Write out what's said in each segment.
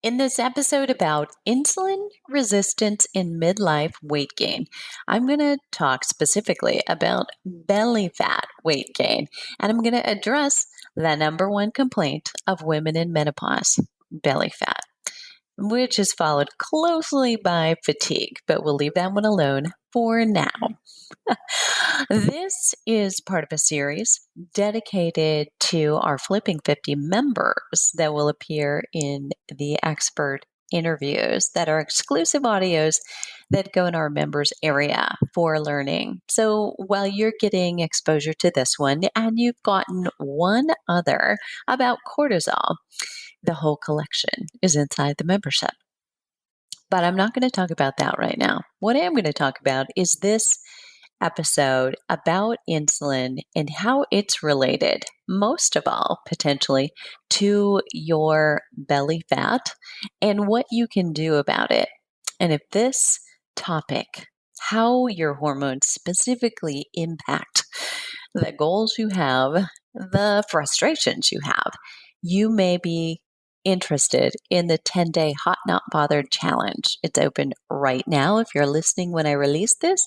In this episode about insulin resistance in midlife weight gain, I'm going to talk specifically about belly fat weight gain, and I'm going to address the number one complaint of women in menopause, belly fat, which is followed closely by fatigue, but we'll leave that one alone for now. This is part of a series dedicated to our Flipping 50 members that will appear in the expert interviews that are exclusive audios that go in our members area for learning. So while you're getting exposure to this one and you've gotten one other about cortisol, the whole collection is inside the membership. But I'm not going to talk about that right now. What I am going to talk about is this episode about insulin and how it's related, most of all, potentially, to your belly fat and what you can do about it. And if this topic, how your hormones specifically impact the goals you have, the frustrations you have, you may be interested in the 10-day Hot Not Bothered challenge. It's open right now. If you're listening when I release this,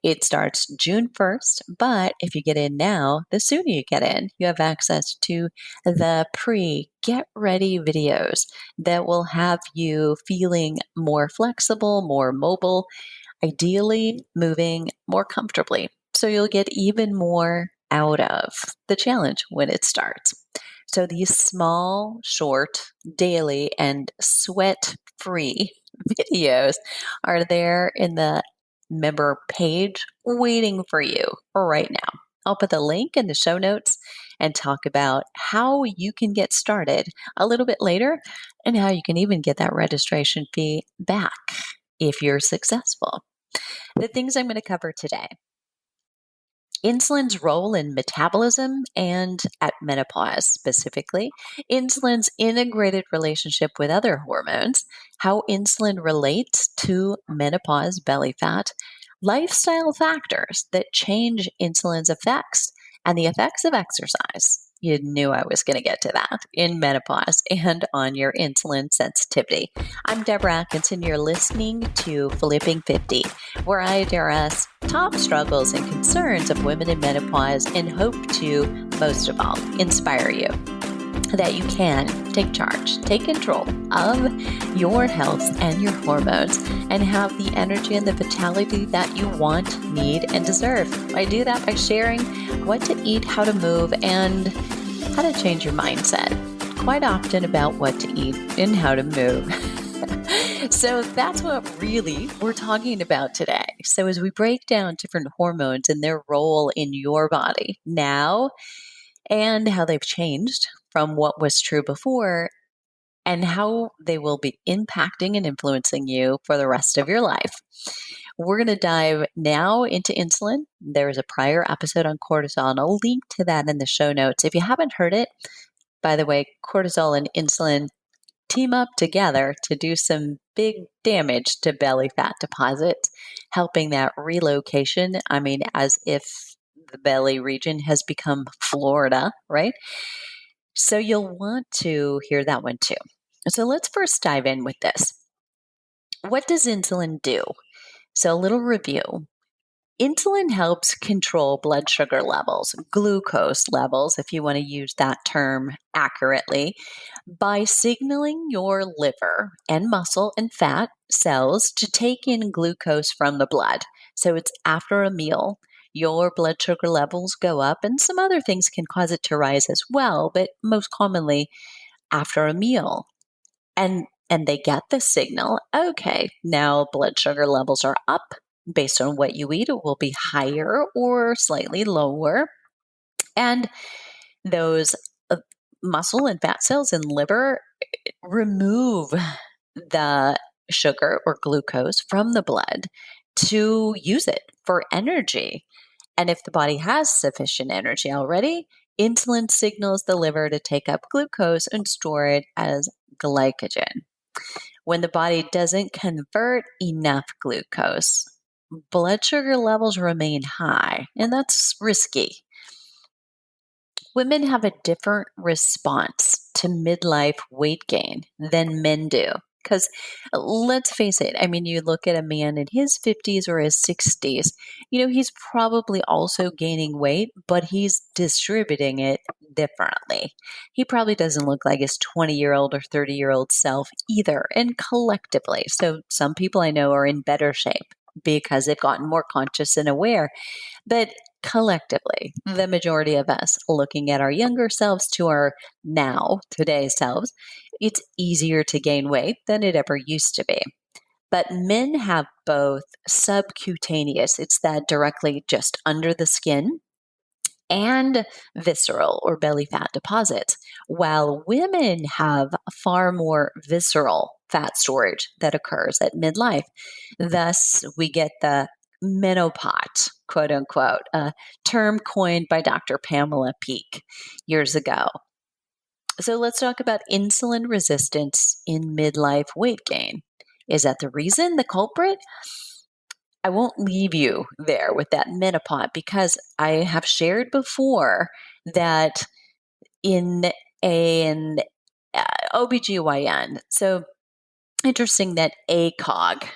it starts June 1st. But if you get in now, the sooner you get in, you have access to the get ready videos that will have you feeling more flexible, more mobile, ideally moving more comfortably. So you'll get even more out of the challenge when it starts. So these small, short, daily, and sweat-free videos are there in the member page waiting for you right now. I'll put the link in the show notes and talk about how you can get started a little bit later and how you can even get that registration fee back if you're successful. The things I'm going to cover today: insulin's role in metabolism and at menopause specifically, insulin's integrated relationship with other hormones, how insulin relates to menopause belly fat, lifestyle factors that change insulin's effects, and the effects of exercise. You knew I was going to get to that in menopause and on your insulin sensitivity. I'm Deborah Atkinson. You're listening to Flipping 50, where I address top struggles and concerns of women in menopause and hope to, most of all, inspire you that you can take charge, take control of your health and your hormones, and have the energy and the vitality that you want, need, and deserve. I do that by sharing what to eat, how to move, and how to change your mindset, quite often about what to eat and how to move. So that's what really we're talking about today. So as we break down different hormones and their role in your body now and how they've changed from what was true before and how they will be impacting and influencing you for the rest of your life. We're going to dive now into insulin. There is a prior episode on cortisol, and I'll link to that in the show notes. If you haven't heard it, by the way, cortisol and insulin team up together to do some big damage to belly fat deposits, helping that relocation. I mean, as if the belly region has become Florida, right? So you'll want to hear that one too. So let's first dive in with this. What does insulin do? So a little review. Insulin helps control blood sugar levels, glucose levels, if you want to use that term accurately, by signaling your liver and muscle and fat cells to take in glucose from the blood. So it's after a meal, your blood sugar levels go up, and some other things can cause it to rise as well, but most commonly after a meal. And they get the signal, okay, now blood sugar levels are up. Based on what you eat, it will be higher or slightly lower. And those muscle and fat cells in liver remove the sugar or glucose from the blood to use it for energy. And if the body has sufficient energy already, insulin signals the liver to take up glucose and store it as glycogen. When the body doesn't convert enough glucose, blood sugar levels remain high, and that's risky. Women have a different response to midlife weight gain than men do. Because let's face it, I mean, you look at a man in his 50s or his 60s, he's probably also gaining weight, but he's distributing it differently. He probably doesn't look like his 20-year-old or 30-year-old self either, and collectively. So some people I know are in better shape because they've gotten more conscious and aware. But collectively, the majority of us looking at our younger selves to our today's selves, it's easier to gain weight than it ever used to be. But men have both subcutaneous, it's that directly just under the skin, and visceral or belly fat deposits, while women have far more visceral fat storage that occurs at midlife. Thus, we get the menopause, quote unquote, a term coined by Dr. Pamela Peake years ago. So let's talk about insulin resistance in midlife weight gain. Is that the reason, the culprit? I won't leave you there with that menopause because I have shared before that in an OBGYN. So interesting that ACOG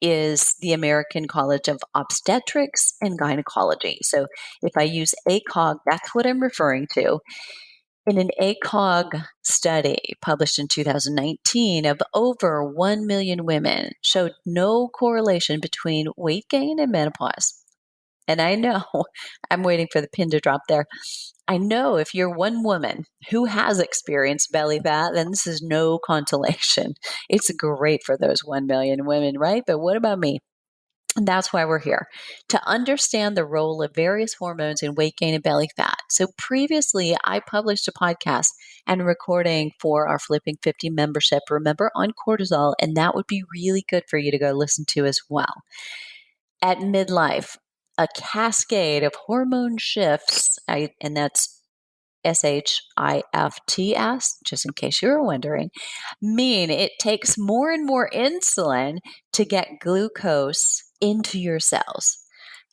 is the American College of Obstetrics and Gynecology. So if I use ACOG, that's what I'm referring to. In an ACOG study published in 2019 of over 1 million women showed no correlation between weight gain and menopause. And I know, I'm waiting for the pin to drop there. I know if you're one woman who has experienced belly fat, then this is no consolation. It's great for those 1 million women, right? But what about me? And that's why we're here, to understand the role of various hormones in weight gain and belly fat. So previously, I published a podcast and recording for our Flipping 50 membership, remember, on cortisol, and that would be really good for you to go listen to as well. At midlife, a cascade of hormone shifts, and that's SHIFTs, just in case you were wondering, mean it takes more and more insulin to get glucose into your cells.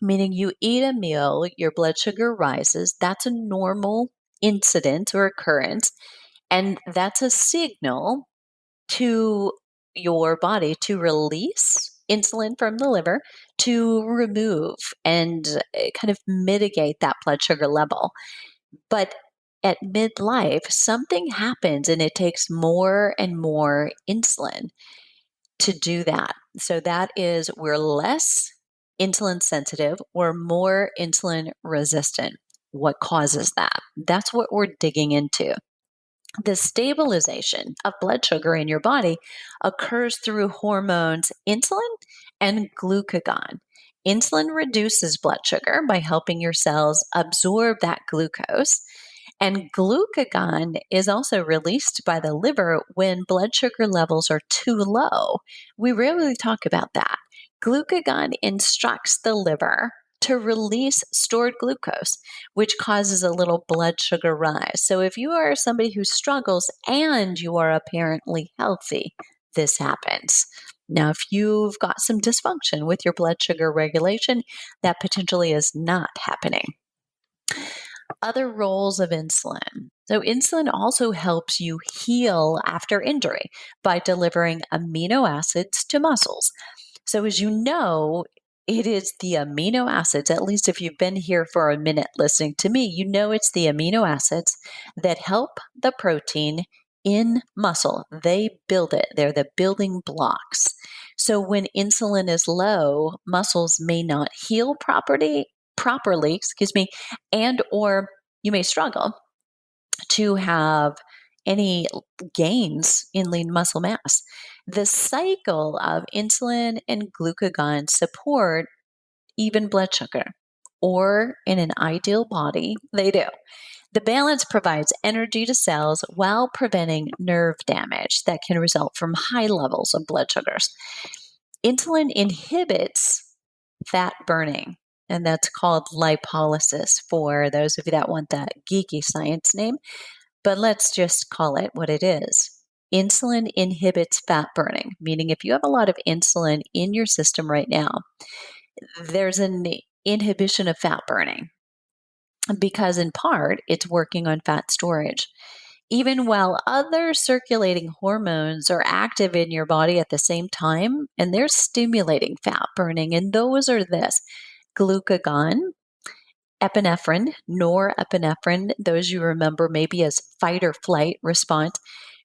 Meaning you eat a meal, your blood sugar rises. That's a normal incident or occurrence. And that's a signal to your body to release insulin from the liver to remove and kind of mitigate that blood sugar level. But at midlife, something happens and it takes more and more insulin to do that. So that is, we're less insulin sensitive, we're more insulin resistant. What causes that? That's what we're digging into. The stabilization of blood sugar in your body occurs through hormones insulin and glucagon. Insulin reduces blood sugar by helping your cells absorb that glucose. And glucagon is also released by the liver when blood sugar levels are too low. We rarely talk about that. Glucagon instructs the liver to release stored glucose, which causes a little blood sugar rise. So if you are somebody who struggles and you are apparently healthy, this happens. Now, if you've got some dysfunction with your blood sugar regulation, that potentially is not happening. Other roles of insulin. So, insulin also helps you heal after injury by delivering amino acids to muscles. So, as you know, it is the amino acids, at least if you've been here for a minute listening to me, you know it's the amino acids that help the protein in muscle. They build it, they're the building blocks. So, when insulin is low, muscles may not heal properly, and or you may struggle to have any gains in lean muscle mass. The cycle of insulin and glucagon support even blood sugar, or in an ideal body, they do. The balance provides energy to cells while preventing nerve damage that can result from high levels of blood sugars. Insulin inhibits fat burning, and that's called lipolysis for those of you that want that geeky science name. But let's just call it what it is. Insulin inhibits fat burning, meaning if you have a lot of insulin in your system right now, there's an inhibition of fat burning. because in part it's working on fat storage. Even while other circulating hormones are active in your body at the same time, and they're stimulating fat burning, and those are this: glucagon, epinephrine, norepinephrine, those you remember maybe as fight or flight response,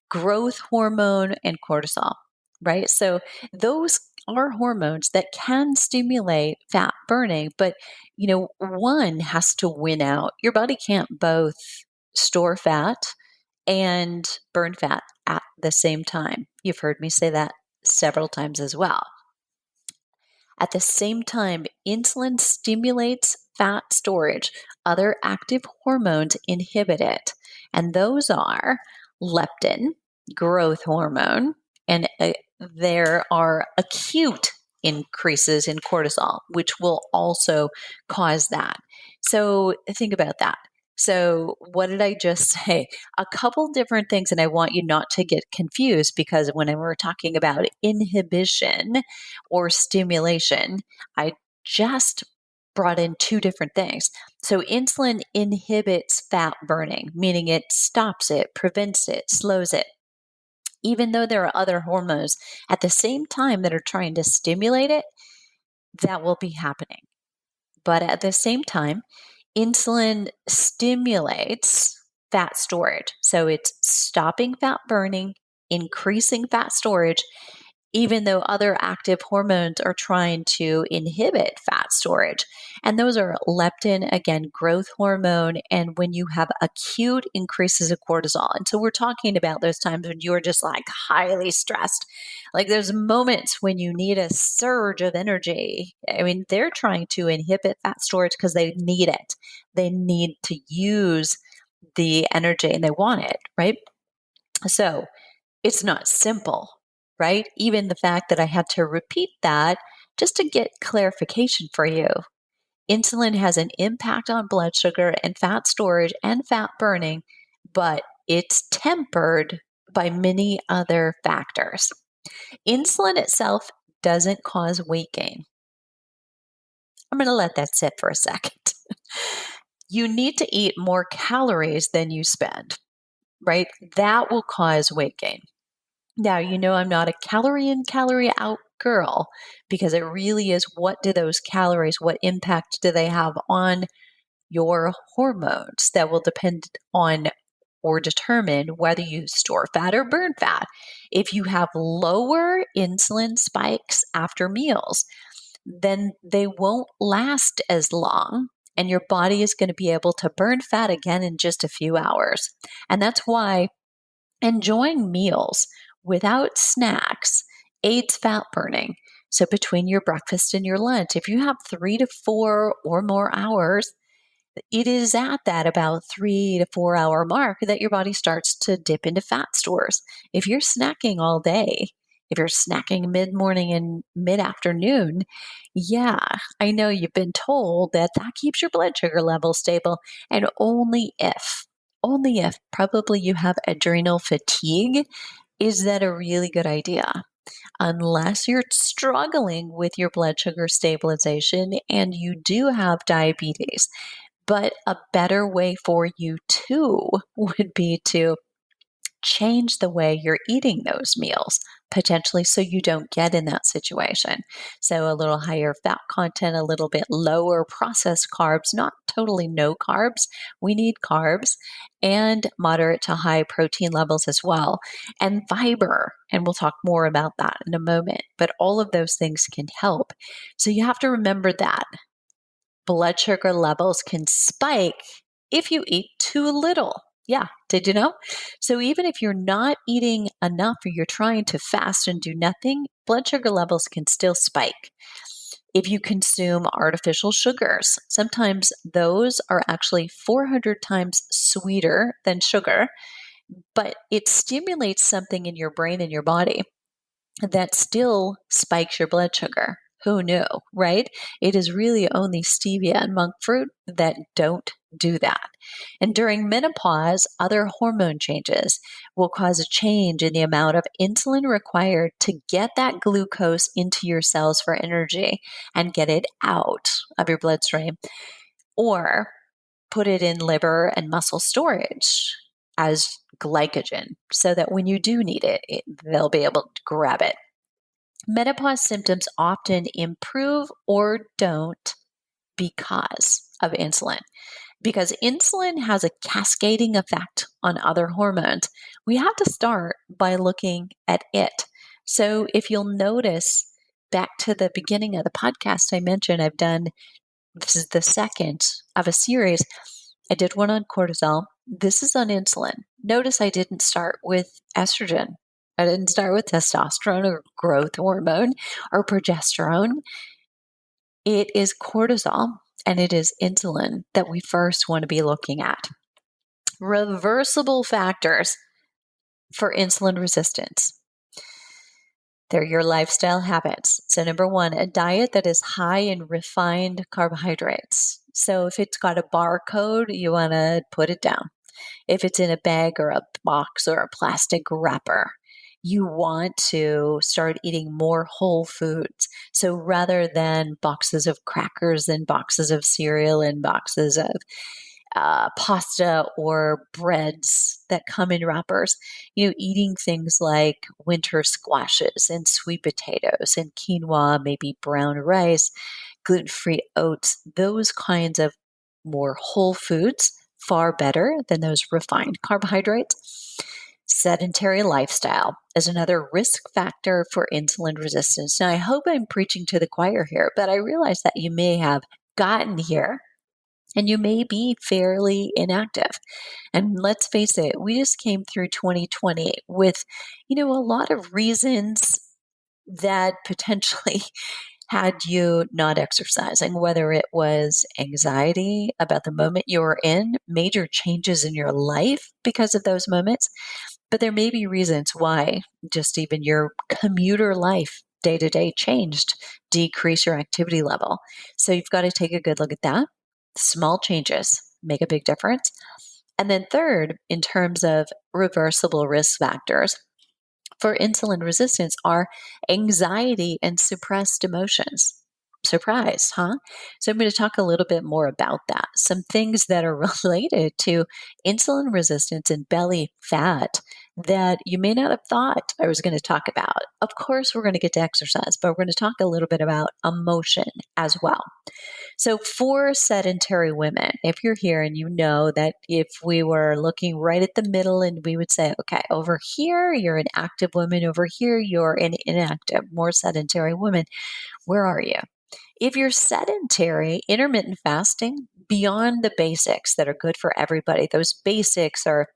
growth hormone, and cortisol, right? So those are hormones that can stimulate fat burning, but one has to win out. Your body can't both store fat and burn fat at the same time. You've heard me say that several times as well. At the same time, insulin stimulates fat storage. Other active hormones inhibit it, and those are leptin, growth hormone, and there are acute increases in cortisol, which will also cause that. So think about that. So, what did I just say? A couple different things, and I want you not to get confused because when we're talking about inhibition or stimulation, I just brought in two different things. So, insulin inhibits fat burning, meaning it stops it, prevents it, slows it. Even though there are other hormones at the same time that are trying to stimulate it, that will be happening. But at the same time, insulin stimulates fat storage. So it's stopping fat burning, increasing fat storage, even though other active hormones are trying to inhibit fat storage. And those are leptin, again, growth hormone, and when you have acute increases of cortisol. And so we're talking about those times when you're just like highly stressed. Like there's moments when you need a surge of energy. I mean, they're trying to inhibit fat storage because they need it. They need to use the energy and they want it, right? So it's not simple, right? Even the fact that I had to repeat that just to get clarification for you. Insulin has an impact on blood sugar and fat storage and fat burning, but it's tempered by many other factors. Insulin itself doesn't cause weight gain. I'm going to let that sit for a second. You need to eat more calories than you spend, right? That will cause weight gain. Now, I'm not a calorie in, calorie out girl because it really is what do those calories, what impact do they have on your hormones that will depend on or determine whether you store fat or burn fat. If you have lower insulin spikes after meals, then they won't last as long and your body is going to be able to burn fat again in just a few hours. And that's why enjoying meals without snacks aids fat burning. So between your breakfast and your lunch, if you have 3 to 4 or more hours, it is at that about 3 to 4 hour mark that your body starts to dip into fat stores. If you're snacking all day, if you're snacking mid morning and mid afternoon, yeah, I know you've been told that that keeps your blood sugar level stable. And only if probably you have adrenal fatigue, is that a really good idea? Unless you're struggling with your blood sugar stabilization and you do have diabetes. But a better way for you too would be to change the way you're eating those meals, potentially so you don't get in that situation. So, a little higher fat content, a little bit lower processed carbs, not totally no carbs. We need carbs and moderate to high protein levels as well, and fiber. And we'll talk more about that in a moment. But all of those things can help. So, you have to remember that blood sugar levels can spike if you eat too little. Yeah, did you know? So even if you're not eating enough or you're trying to fast and do nothing, blood sugar levels can still spike. If you consume artificial sugars, sometimes those are actually 400 times sweeter than sugar, but it stimulates something in your brain and your body that still spikes your blood sugar. Who knew, right? It is really only stevia and monk fruit that don't do that. And during menopause, other hormone changes will cause a change in the amount of insulin required to get that glucose into your cells for energy and get it out of your bloodstream. Or put it in liver and muscle storage as glycogen so that when you do need it, they'll be able to grab it. Menopause symptoms often improve or don't because of insulin. Because insulin has a cascading effect on other hormones, we have to start by looking at it. So if you'll notice back to the beginning of the podcast, I mentioned this is the second of a series. I did one on cortisol. This is on insulin. Notice I didn't start with estrogen. I didn't start with testosterone or growth hormone or progesterone. It is cortisol and it is insulin that we first want to be looking at. Reversible factors for insulin resistance. They're your lifestyle habits. So, number one, a diet that is high in refined carbohydrates. So, if it's got a barcode, you want to put it down. If it's in a bag or a box or a plastic wrapper, you want to start eating more whole foods. So, rather than boxes of crackers and boxes of cereal and boxes of pasta or breads that come in wrappers, eating things like winter squashes and sweet potatoes and quinoa, maybe brown rice, gluten-free oats, those kinds of more whole foods, far better than those refined carbohydrates. Sedentary lifestyle is another risk factor for insulin resistance. Now, I hope I'm preaching to the choir here, but I realize that you may have gotten here and you may be fairly inactive. And let's face it, we just came through 2020 with, a lot of reasons that potentially had you not exercising, whether it was anxiety about the moment you were in, major changes in your life because of those moments. But there may be reasons why just even your commuter life day to day changed, decrease your activity level. So you've got to take a good look at that. Small changes make a big difference. And then third, in terms of reversible risk factors for insulin resistance are anxiety and suppressed emotions. Surprise, huh? So I'm going to talk a little bit more about that. Some things that are related to insulin resistance and belly fat that you may not have thought I was going to talk about. Of course, we're going to get to exercise, but we're going to talk a little bit about emotion as well. So for sedentary women, if you're here and you know that if we were looking right at the middle and we would say, okay, over here, you're an active woman, over here, you're an inactive, more sedentary woman, where are you? If you're sedentary, intermittent fasting, beyond the basics that are good for everybody, those basics are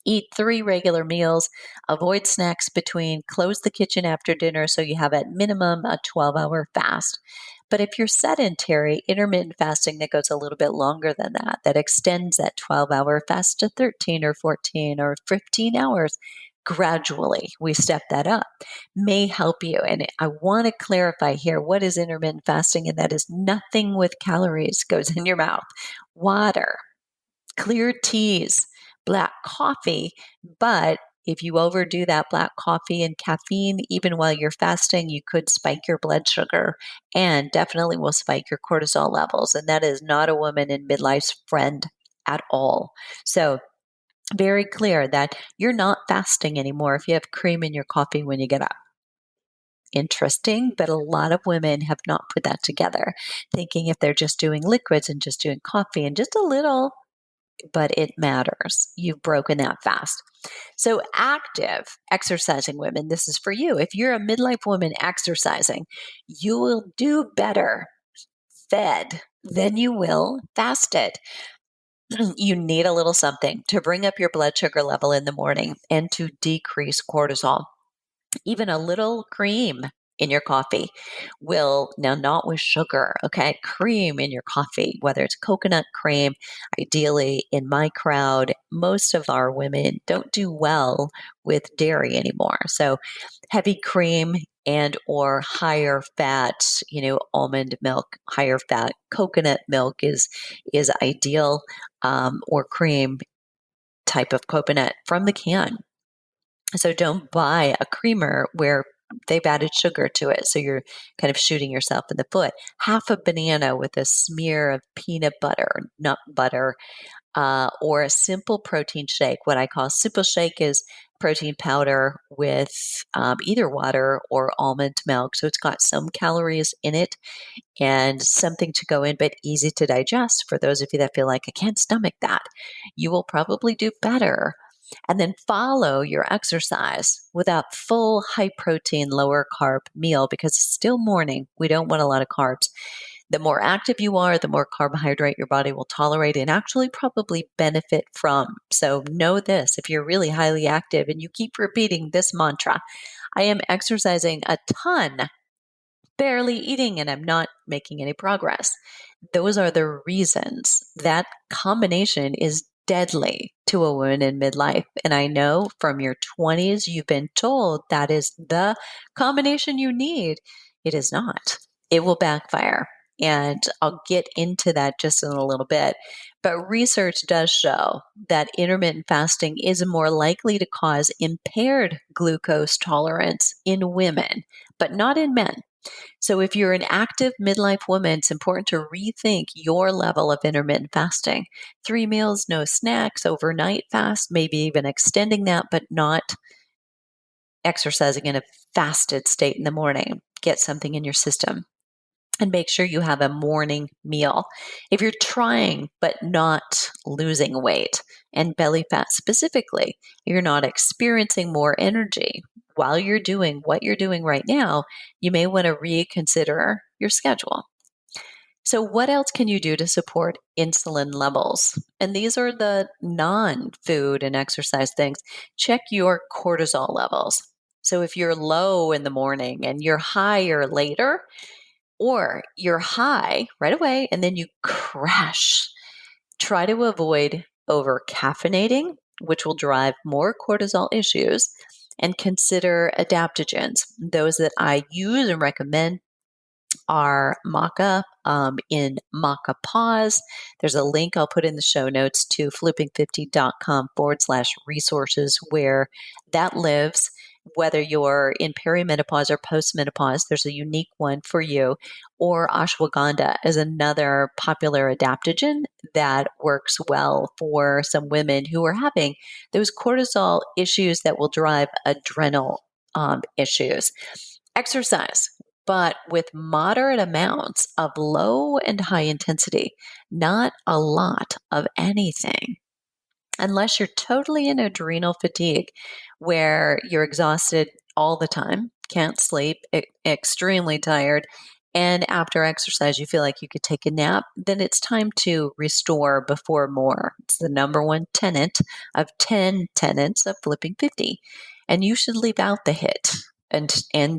eat 3 regular meals, avoid snacks between, close the kitchen after dinner so you have at minimum a 12-hour fast. But if you're sedentary, intermittent fasting that goes a little bit longer than that, that extends that 12-hour fast to 13 or 14 or 15 hours, gradually we step that up, may help you. And I want to clarify here what is intermittent fasting, and that is nothing with calories goes in your mouth. Water, clear teas, black coffee, but if you overdo that black coffee and caffeine, even while you're fasting, you could spike your blood sugar and definitely will spike your cortisol levels. And that is not a woman in midlife's friend at all. So very clear that you're not fasting anymore if you have cream in your coffee when you get up. Interesting, but a lot of women have not put that together, thinking if they're just doing liquids and just doing coffee and just a little, but it matters. You've broken that fast. So active exercising women, this is for you. If you're a midlife woman exercising, you will do better fed than you will fasted. You need a little something to bring up your blood sugar level in the morning and to decrease cortisol. Even a little cream in your coffee will, now not with sugar, okay, cream in your coffee, whether it's coconut cream. Ideally, in my crowd, most of our women don't do well with dairy anymore. So heavy cream and or higher fat, almond milk, higher fat coconut milk is ideal, or cream type of coconut from the can. So don't buy a creamer where they've added sugar to it. So you're kind of shooting yourself in the foot. Half a banana with a smear of peanut butter, nut butter, or a simple protein shake. What I call simple shake is protein powder with either water or almond milk. So it's got some calories in it and something to go in, but easy to digest. For those of you that feel like, I can't stomach that, you will probably do better. And then follow your exercise with a full high protein, lower carb meal because it's still morning. We don't want a lot of carbs. The more active you are, the more carbohydrate your body will tolerate and actually probably benefit from. So know this, if you're really highly active and you keep repeating this mantra, I am exercising a ton, barely eating, and I'm not making any progress. Those are the reasons. That combination is deadly to a woman in midlife. And I know from your 20s, you've been told that is the combination you need. It is not. It will backfire. And I'll get into that just in a little bit. But research does show that intermittent fasting is more likely to cause impaired glucose tolerance in women, but not in men. So, if you're an active midlife woman, it's important to rethink your level of intermittent fasting. 3 meals, no snacks, overnight fast, maybe even extending that, but not exercising in a fasted state in the morning. Get something in your system. And make sure you have a morning meal. If you're trying but not losing weight and belly fat specifically, you're not experiencing more energy while you're doing what you're doing right now, you may want to reconsider your schedule. So, what else can you do to support insulin levels? And these are the non food and exercise things. Check your cortisol levels. So, if you're low in the morning and you're higher later, or you're high right away and then you crash, try to avoid over caffeinating, which will drive more cortisol issues, and consider adaptogens. Those that I use and recommend are maca in maca pause. There's a link I'll put in the show notes to flipping50.com/resources where that lives. Whether you're in perimenopause or postmenopause, there's a unique one for you. Or ashwagandha is another popular adaptogen that works well for some women who are having those cortisol issues that will drive adrenal issues. Exercise, but with moderate amounts of low and high intensity, not a lot of anything. Unless you're totally in adrenal fatigue, where you're exhausted all the time, can't sleep, extremely tired, and after exercise you feel like you could take a nap, then it's time to restore before more. It's the number one tenet of 10 tenets of Flipping 50. And you should leave out the HIIT and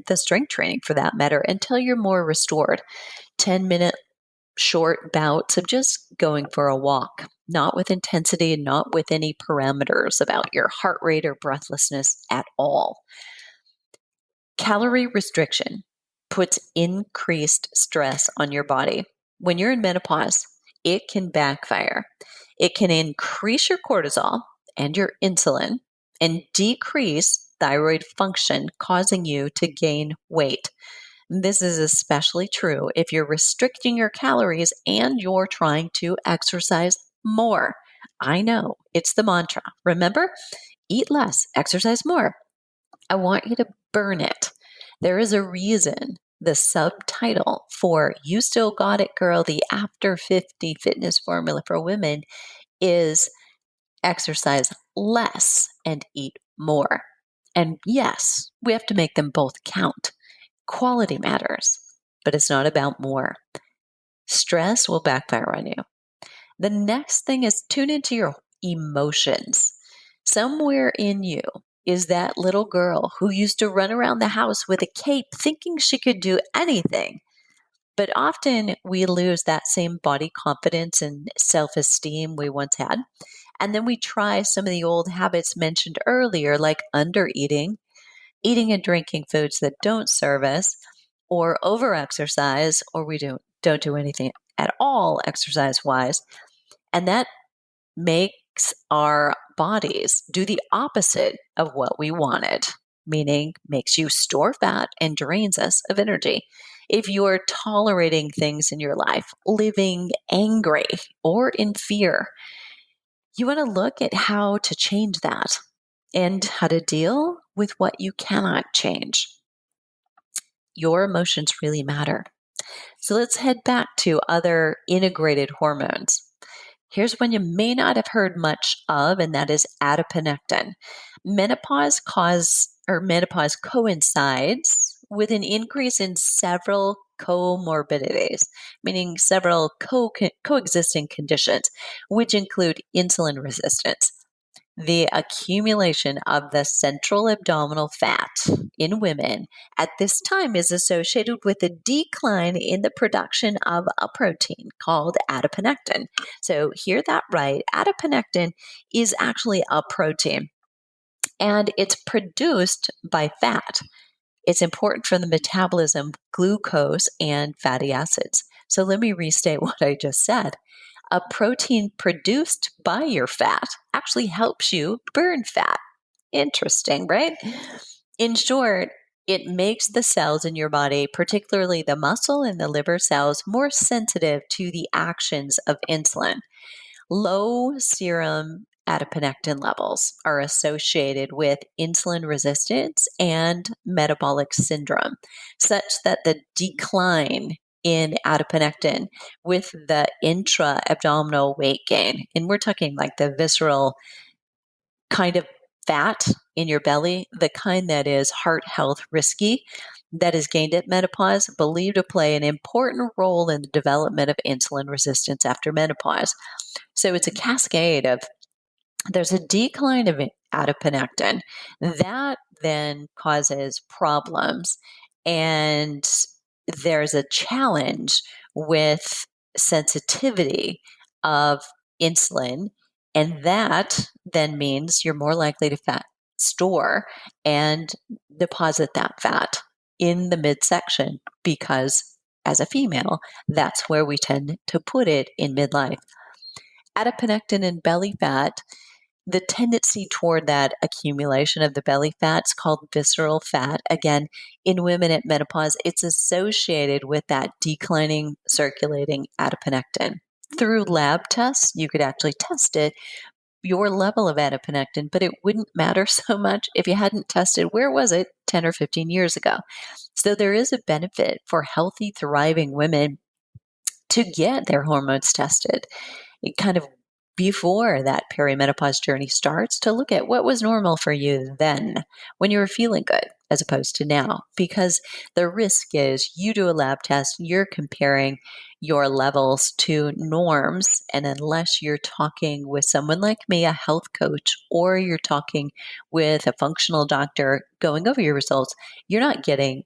the strength training for that matter until you're more restored. 10-minute short bouts of just going for a walk, not with intensity and not with any parameters about your heart rate or breathlessness at all. Calorie restriction puts increased stress on your body. When you're in menopause, it can backfire. It can increase your cortisol and your insulin and decrease thyroid function, causing you to gain weight. This is especially true if you're restricting your calories and you're trying to exercise more. I know, it's the mantra. Remember, eat less, exercise more. I want you to burn it. There is a reason the subtitle for You Still Got It, Girl, the After 50 Fitness Formula for Women is exercise less and eat more. And yes, we have to make them both count. Quality matters, but it's not about more. Stress will backfire on you. The next thing is tune into your emotions. Somewhere in you is that little girl who used to run around the house with a cape thinking she could do anything. But often we lose that same body confidence and self-esteem we once had. And then we try some of the old habits mentioned earlier, like undereating, eating and drinking foods that don't serve us, or overexercise, or we don't do anything at all exercise-wise. And that makes our bodies do the opposite of what we wanted. meaning makes you store fat and drains us of energy. If you're tolerating things in your life, living angry or in fear, you want to look at how to change that and how to deal with what you cannot change. Your emotions really matter. So let's head back to other integrated hormones. Here's one you may not have heard much of, and that is adiponectin. Menopause coincides with an increase in several comorbidities, meaning several coexisting conditions, which include insulin resistance. The accumulation of the central abdominal fat in women at this time is associated with a decline in the production of a protein called adiponectin. So, hear that right. Adiponectin is actually a protein and it's produced by fat. It's important for the metabolism of glucose and fatty acids. So, let me restate what I just said. A protein produced by your fat actually helps you burn fat. Interesting, right? In short, it makes the cells in your body, particularly the muscle and the liver cells, more sensitive to the actions of insulin. Low serum adiponectin levels are associated with insulin resistance and metabolic syndrome, such that the decline in adiponectin with the intra abdominal weight gain, and we're talking like the visceral kind of fat in your belly, the kind that is heart health risky, that is gained at menopause, believed to play an important role in the development of insulin resistance after menopause. So it's a cascade of there's a decline of adiponectin that then causes problems, and there's a challenge with sensitivity of insulin, and that then means you're more likely to store and deposit that fat in the midsection because as a female, that's where we tend to put it in midlife. Adiponectin and belly fat, the tendency toward that accumulation of the belly fat is called visceral fat. Again, in women at menopause, it's associated with that declining circulating adiponectin. Through lab tests, you could actually test it, your level of adiponectin, but it wouldn't matter so much if you hadn't tested where was it 10 or 15 years ago. So there is a benefit for healthy, thriving women to get their hormones tested. It kind of before that perimenopause journey starts to look at what was normal for you then when you were feeling good as opposed to now. Because the risk is you do a lab test, you're comparing your levels to norms. And unless you're talking with someone like me, a health coach, or you're talking with a functional doctor going over your results, you're not getting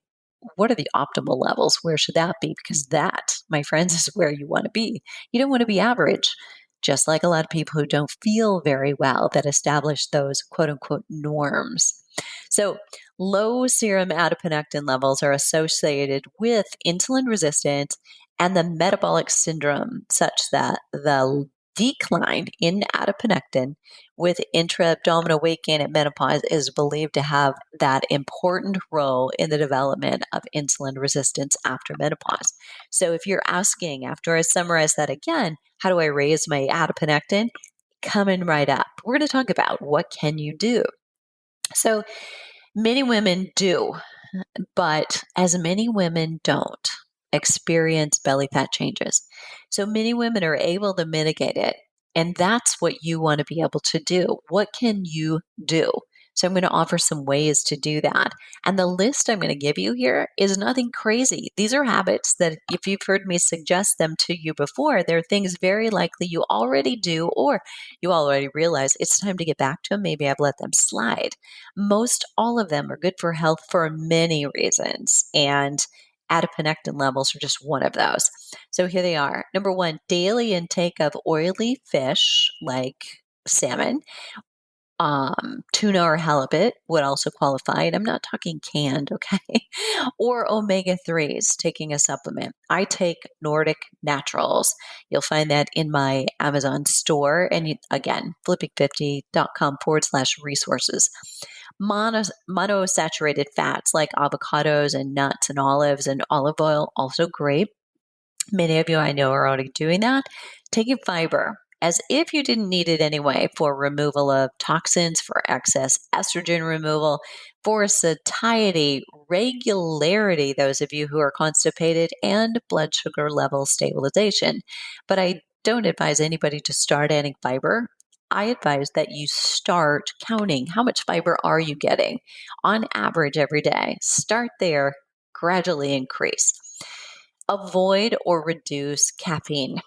what are the optimal levels? Where should that be? Because that, my friends, is where you want to be. You don't want to be average, just like a lot of people who don't feel very well that establish those quote unquote norms. So, low serum adiponectin levels are associated with insulin resistance and the metabolic syndrome, such that the decline in adiponectin with intra-abdominal weight gain at menopause is believed to have that important role in the development of insulin resistance after menopause. So if you're asking, after I summarize that again, how do I raise my adiponectin? Coming right up. We're going to talk about what can you do. So many women do, but as many women don't experience belly fat changes. So many women are able to mitigate it. And that's what you want to be able to do. What can you do? So I'm going to offer some ways to do that. And the list I'm going to give you here is nothing crazy. These are habits that if you've heard me suggest them to you before, they're things very likely you already do or you already realize it's time to get back to them. Maybe I've let them slide. Most all of them are good for health for many reasons. And adiponectin levels are just one of those. So here they are. Number one, daily intake of oily fish like salmon. Tuna or halibut would also qualify, and I'm not talking canned, okay? Or omega 3s, taking a supplement. I take Nordic Naturals. You'll find that in my Amazon store. And again, flipping50.com/resources. Monosaturated fats like avocados and nuts and olives and olive oil, also great. Many of you I know are already doing that. Taking fiber as if you didn't need it anyway for removal of toxins, for excess estrogen removal, for satiety, regularity, those of you who are constipated, and blood sugar level stabilization. But I don't advise anybody to start adding fiber. I advise that you start counting how much fiber are you getting on average every day. Start there, gradually increase. Avoid or reduce caffeine.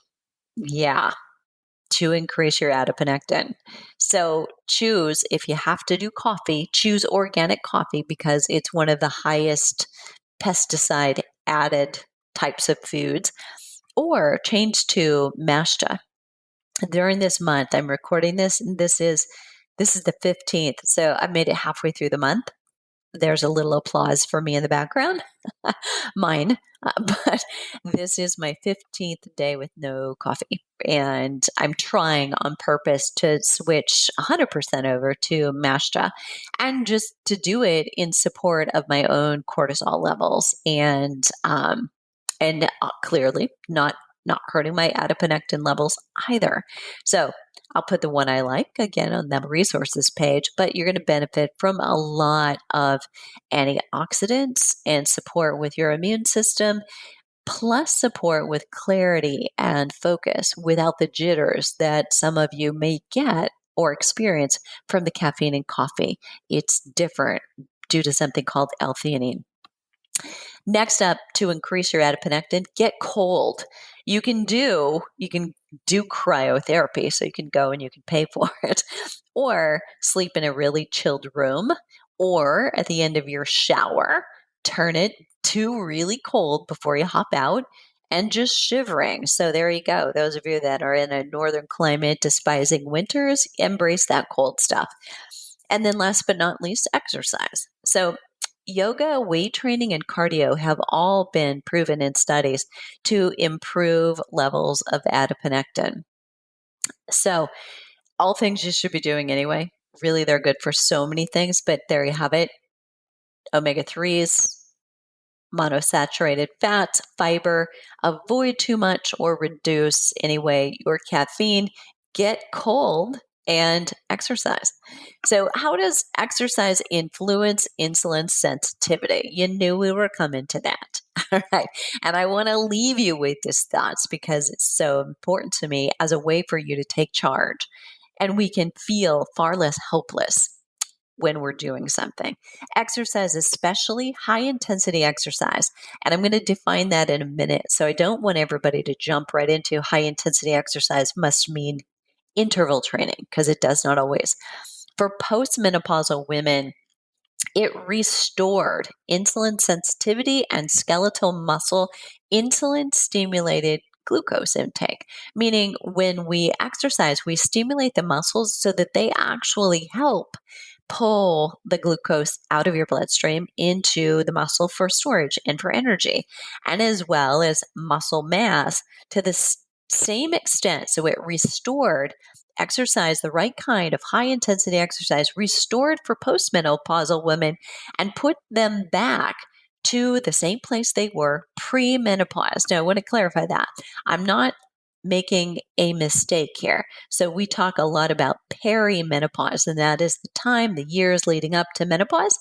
Yeah, to increase your adiponectin. So choose, if you have to do coffee, choose organic coffee because it's one of the highest pesticide added types of foods, or change to mashta. During this month, I'm recording this, and this is the 15th. So I made it halfway through the month. There's a little applause for me in the background, mine. But this is my 15th day with no coffee. And I'm trying on purpose to switch 100% over to mashta, and just to do it in support of my own cortisol levels and clearly not hurting my adiponectin levels either. So I'll put the one I like again on the resources page, but you're going to benefit from a lot of antioxidants and support with your immune system, plus support with clarity and focus without the jitters that some of you may get or experience from the caffeine in coffee. It's different due to something called L-theanine. Next up, to increase your adiponectin, get cold. You can do cryotherapy, so you can go and you can pay for it, or sleep in a really chilled room, or at the end of your shower, turn it to really cold before you hop out and just shivering. So there you go. Those of you that are in a northern climate despising winters, embrace that cold stuff. And then last but not least, exercise. So yoga, weight training, and cardio have all been proven in studies to improve levels of adiponectin. So, all things you should be doing anyway. Really, they're good for so many things, but there you have it. Omega 3s, monosaturated fats, fiber, avoid too much or reduce anyway your caffeine, get cold, and exercise. So, how does exercise influence insulin sensitivity? You knew we were coming to that. All right. And I want to leave you with these thoughts because it's so important to me as a way for you to take charge. And we can feel far less hopeless when we're doing something. Exercise, especially high intensity exercise. And I'm going to define that in a minute. So I don't want everybody to jump right into high intensity exercise must mean interval training, because it does not always. For postmenopausal women, it restored insulin sensitivity and skeletal muscle insulin stimulated glucose intake, meaning when we exercise, we stimulate the muscles so that they actually help pull the glucose out of your bloodstream into the muscle for storage and for energy, and as well as muscle mass to the same extent. So it restored exercise, the right kind of high intensity exercise, restored for postmenopausal women and put them back to the same place they were pre-menopause. Now, I want to clarify that. I'm not making a mistake here. So we talk a lot about perimenopause, and that is the time, the years leading up to menopause.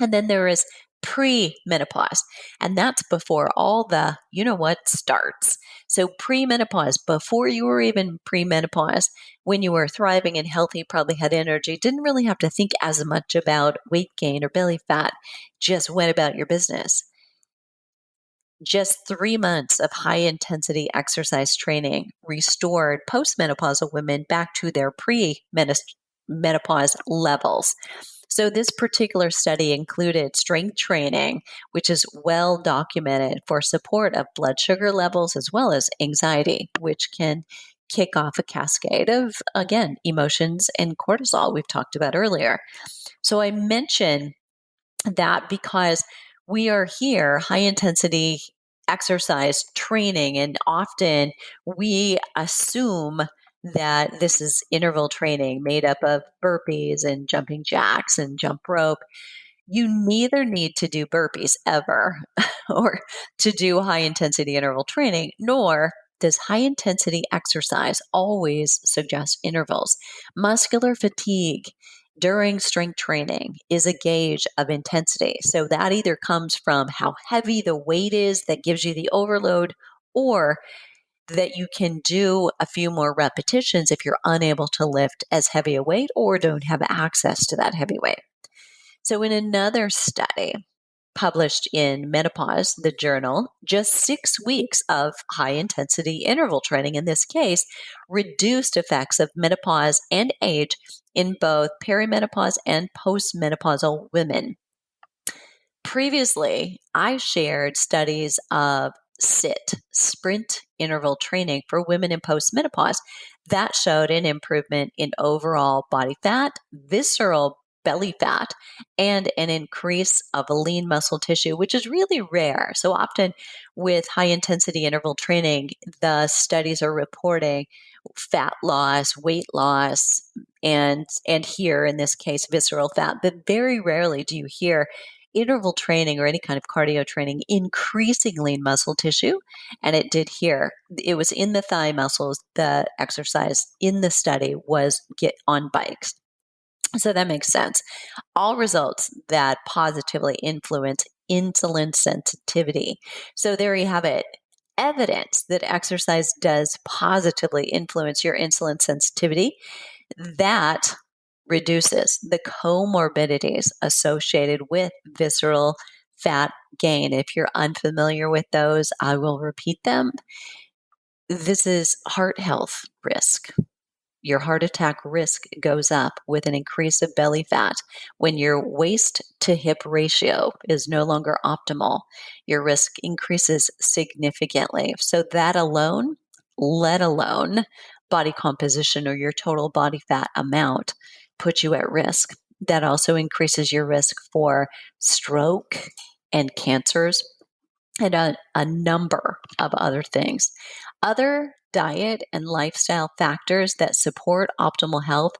And then there is pre-menopause, and that's before all the starts. So pre-menopause, before you were even pre-menopause, when you were thriving and healthy, probably had energy, didn't really have to think as much about weight gain or belly fat, just went about your business. Just 3 months of high intensity exercise training restored postmenopausal women back to their pre-menopause levels. So this particular study included strength training, which is well documented for support of blood sugar levels as well as anxiety, which can kick off a cascade of, again, emotions and cortisol we've talked about earlier. So I mention that because we are here, high intensity exercise training, and often we assume that this is interval training made up of burpees and jumping jacks and jump rope. You neither need to do burpees ever or to do high intensity interval training, nor does high intensity exercise always suggest intervals. Muscular fatigue during strength training is a gauge of intensity. So that either comes from how heavy the weight is that gives you the overload, or that you can do a few more repetitions if you're unable to lift as heavy a weight or don't have access to that heavy weight. So, in another study published in Menopause, the journal, just 6 weeks of high intensity interval training, in this case, reduced effects of menopause and age in both perimenopause and postmenopausal women. Previously, I shared studies of sprint interval training for women in postmenopause that showed an improvement in overall body fat, visceral belly fat, and an increase of lean muscle tissue, which is really rare. So often with high intensity interval training, the studies are reporting fat loss, weight loss, and here in this case, visceral fat. But very rarely do you hear interval training or any kind of cardio training increasing lean muscle tissue. And it did here. It was in the thigh muscles. The exercise in the study was get on bikes. So that makes sense. All results that positively influence insulin sensitivity. So there you have it. Evidence that exercise does positively influence your insulin sensitivity. That reduces the comorbidities associated with visceral fat gain. If you're unfamiliar with those, I will repeat them. This is heart health risk. Your heart attack risk goes up with an increase of belly fat. When your waist to hip ratio is no longer optimal, your risk increases significantly. So that alone, let alone body composition or your total body fat amount, puts you at risk. That also increases your risk for stroke and cancers and a number of other things. Other diet and lifestyle factors that support optimal health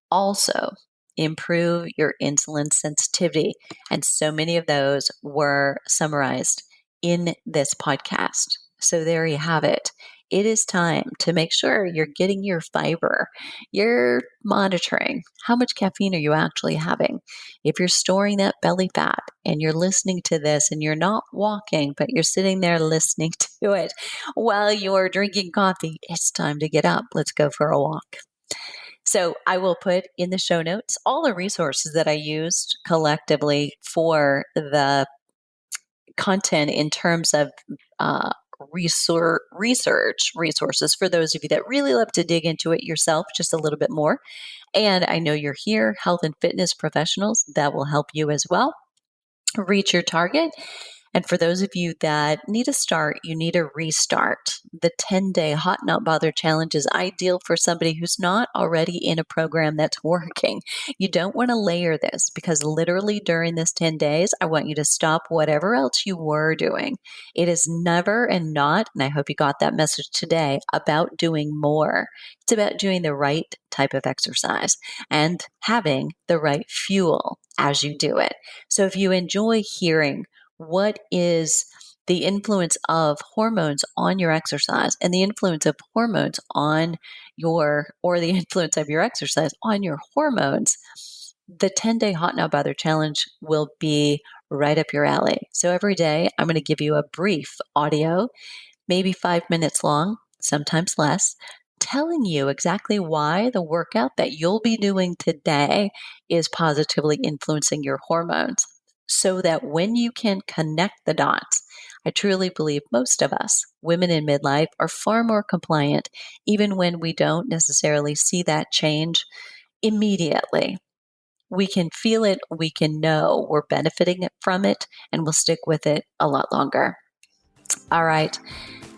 also improve your insulin sensitivity. And so many of those were summarized in this podcast. So there you have it. It is time to make sure you're getting your fiber. You're monitoring how much caffeine are you actually having. If you're storing that belly fat and you're listening to this and you're not walking, but you're sitting there listening to it while you're drinking coffee, it's time to get up. Let's go for a walk. So I will put in the show notes all the resources that I used collectively for the content in terms of research resources for those of you that really love to dig into it yourself just a little bit more. And I know you're here, health and fitness professionals, that will help you as well reach your target. And for those of you that need a start, you need a restart. The 10-day Hot Not Bother Challenge is ideal for somebody who's not already in a program that's working. You don't want to layer this because literally during this 10 days, I want you to stop whatever else you were doing. It is never and not, and I hope you got that message today, about doing more. It's about doing the right type of exercise and having the right fuel as you do it. So if you enjoy hearing what is the influence of hormones on your exercise and the influence of hormones on the influence of your exercise on your hormones, the 10-day Hot Now Bother Challenge will be right up your alley. So every day I'm going to give you a brief audio, maybe 5 minutes long, sometimes less, telling you exactly why the workout that you'll be doing today is positively influencing your hormones. So that when you can connect the dots, I truly believe most of us, women in midlife, are far more compliant, even when we don't necessarily see that change immediately. We can feel it, we can know we're benefiting from it, and we'll stick with it a lot longer. All right.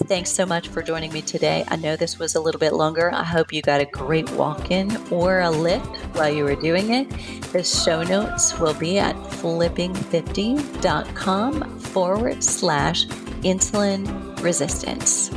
Thanks so much for joining me today. I know this was a little bit longer. I hope you got a great walk-in or a lift while you were doing it. The show notes will be at flipping50.com/insulin resistance.